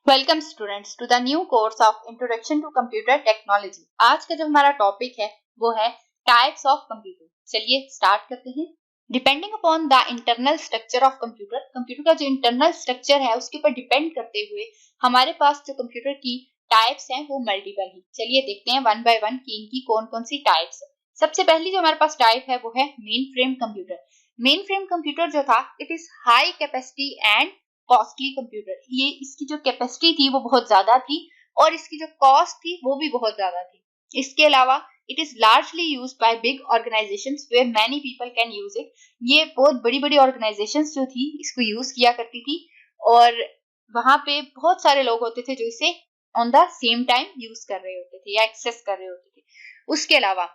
Welcome students to the new course of introduction to computer technology. आज का जो हमारा टॉपिक है वो है टाइप्स ऑफ कंप्यूटर। चलिए स्टार्ट करते हैं। Depending upon the internal structure of computer, computer का जो इंटरनल स्ट्रक्चर है उसके ऊपर डिपेंड करते हुए हमारे पास जो कंप्यूटर की टाइप्स हैं वो मल्टीपल है। चलिए देखते हैं वन बाय वन कि इनकी कौन कौन सी टाइप्स है। सबसे पहली जो हमारे पास टाइप है वो है main frame computer. Main frame computer जो था it is high capacity and costly computer. ये इसकी जो कैपेसिटी थी वो बहुत ज्यादा थी और इसकी जो कॉस्ट थी वो भी बहुत ज्यादा थी। इसके अलावा it is largely used by big organisations where many people can use it. ये बहुत बड़ी बड़ी ऑर्गेनाइजेशंस जो थी इसको यूज किया करती थी और वहां पे बहुत सारे लोग होते थे जो इसे on the same time use कर रहे होते थे या एक्सेस कर रहे होते थे। उसके अलावा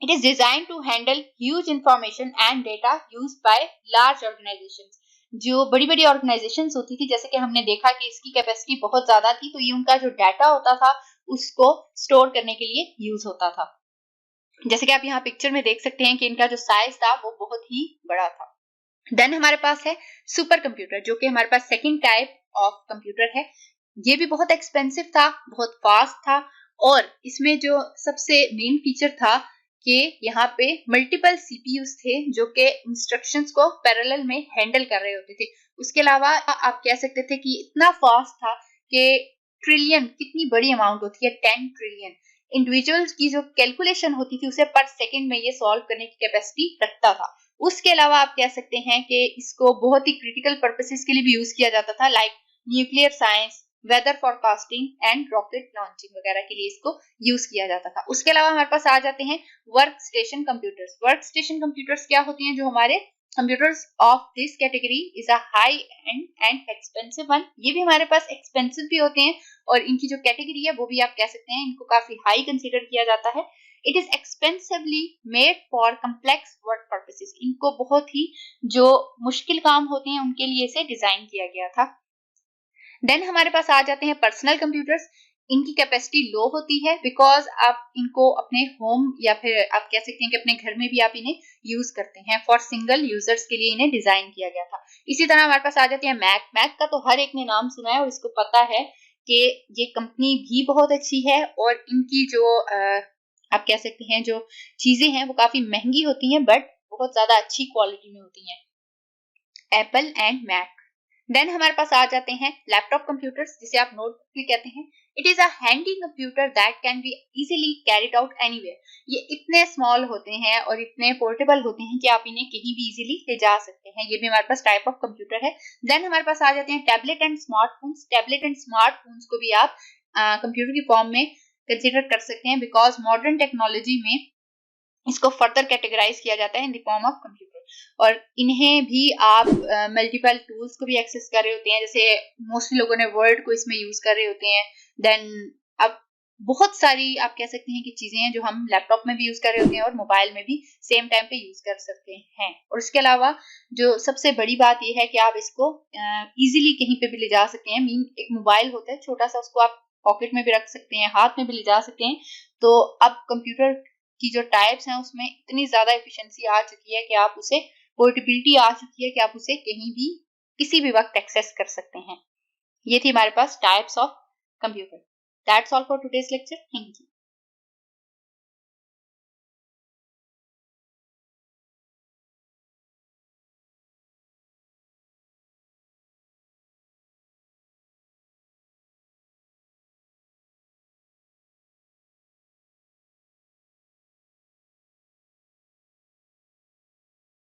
it is design to handle huge information and data use by large organisations. जो बड़ी बड़ी ऑर्गेनाइजेशंस होती थी, जैसे कि हमने देखा कि इसकी कैपेसिटी बहुत ज्यादा थी, तो ये उनका जो डाटा होता था उसको स्टोर करने के लिए यूज होता था। जैसे कि आप यहाँ पिक्चर में देख सकते हैं कि इनका जो साइज था वो बहुत ही बड़ा था। देन हमारे पास है सुपर कंप्यूटर, जो कि हमारे पास सेकंड टाइप ऑफ कंप्यूटर है। ये भी बहुत एक्सपेंसिव था, बहुत फास्ट था और इसमें जो सबसे मेन फीचर था कि यहाँ पे मल्टीपल सीपीयूज थे जो कि इंस्ट्रक्शंस को पैरेलल में हैंडल कर रहे होते थे। उसके अलावा आप कह सकते थे कि इतना फास्ट था कि ट्रिलियन, कितनी बड़ी अमाउंट होती है, 10 ट्रिलियन इंडिविजुअल्स की जो कैलकुलेशन होती थी उसे पर सेकंड में ये सॉल्व करने की कैपेसिटी रखता था। उसके अलावा आप कह सकते हैं कि इसको बहुत ही क्रिटिकल पर्पसेस के लिए भी यूज किया जाता था, like nuclear science, weather forecasting and rocket launching वगैरह के लिए इसको यूज किया जाता था। उसके अलावा हमारे पास आ जाते हैं work station computers. Work station computers क्या होती हैं? जो हमारे computers of this category is a high and expensive one. ये भी हमारे पास एक्सपेंसिव भी होते हैं और इनकी जो कैटेगरी है वो भी आप कह सकते हैं इनको काफी हाई कंसीडर किया जाता है। It is expensively made for complex work purposes. इनको बहुत ही जो मुश्किल काम होते हैं उनके लिए इसे डिजाइन किया गया था। देन हमारे पास आ जाते हैं पर्सनल कंप्यूटर्स। इनकी कैपेसिटी लो होती है बिकॉज आप इनको अपने होम या फिर आप कह सकते हैं कि अपने घर में भी आप इन्हें यूज करते हैं। फॉर सिंगल यूजर्स के लिए इन्हें डिजाइन किया गया था। इसी तरह हमारे पास आ जाती है मैक। मैक का तो हर एक ने नाम सुना है और इसको पता है कि ये कंपनी भी बहुत अच्छी है और इनकी जो आप कह सकते हैं जो चीजें हैं वो काफी महंगी होती हैं बट बहुत ज्यादा अच्छी क्वालिटी में होती हैं। Apple and Mac. देन हमारे पास आ जाते हैं लैपटॉप कंप्यूटर्स, जिसे आप नोटबुक भी कहते हैं। It is a handy computer that can be easily carried out anywhere. ये इतने स्मॉल होते हैं और इतने पोर्टेबल होते हैं कि आप इन्हें कहीं भी इजीली ले जा सकते हैं। ये भी हमारे पास टाइप ऑफ कंप्यूटर है। देन हमारे पास आ जाते हैं tablet and smartphones. Tablet and smartphones को भी आप कंप्यूटर की फॉर्म में कंसिडर कर सकते हैं बिकॉज मॉडर्न टेक्नोलॉजी में इसको फर्दर कैटेगराइज किया जाता है in the form of computer. और इन्हें भी आप मल्टीपल टूल्स को भी एक्सेस कर रहे होते हैं, जैसे मोस्टली लोगों ने वर्ड को इसमें यूज कर रहे होते हैं। देन अब बहुत सारी आप कह सकते हैं कि चीजें हैं जो हम लैपटॉप में भी यूज कर रहे होते हैं और मोबाइल में भी सेम टाइम पे यूज कर सकते हैं। और इसके अलावा जो सबसे बड़ी बात यह है कि आप इसको इजीली कहीं पे भी ले जा सकते हैं। मीन एक मोबाइल होता है छोटा सा, उसको आप पॉकेट में भी रख सकते हैं, हाथ में भी ले जा सकते हैं। तो अब कंप्यूटर की जो टाइप्स हैं उसमें इतनी ज्यादा एफिशिएंसी आ चुकी है कि आप उसे पोर्टेबिलिटी आ चुकी है कि आप उसे कहीं भी किसी भी वक्त एक्सेस कर सकते हैं। ये थी हमारे पास types of computer. That's all for today's lecture. Thank you.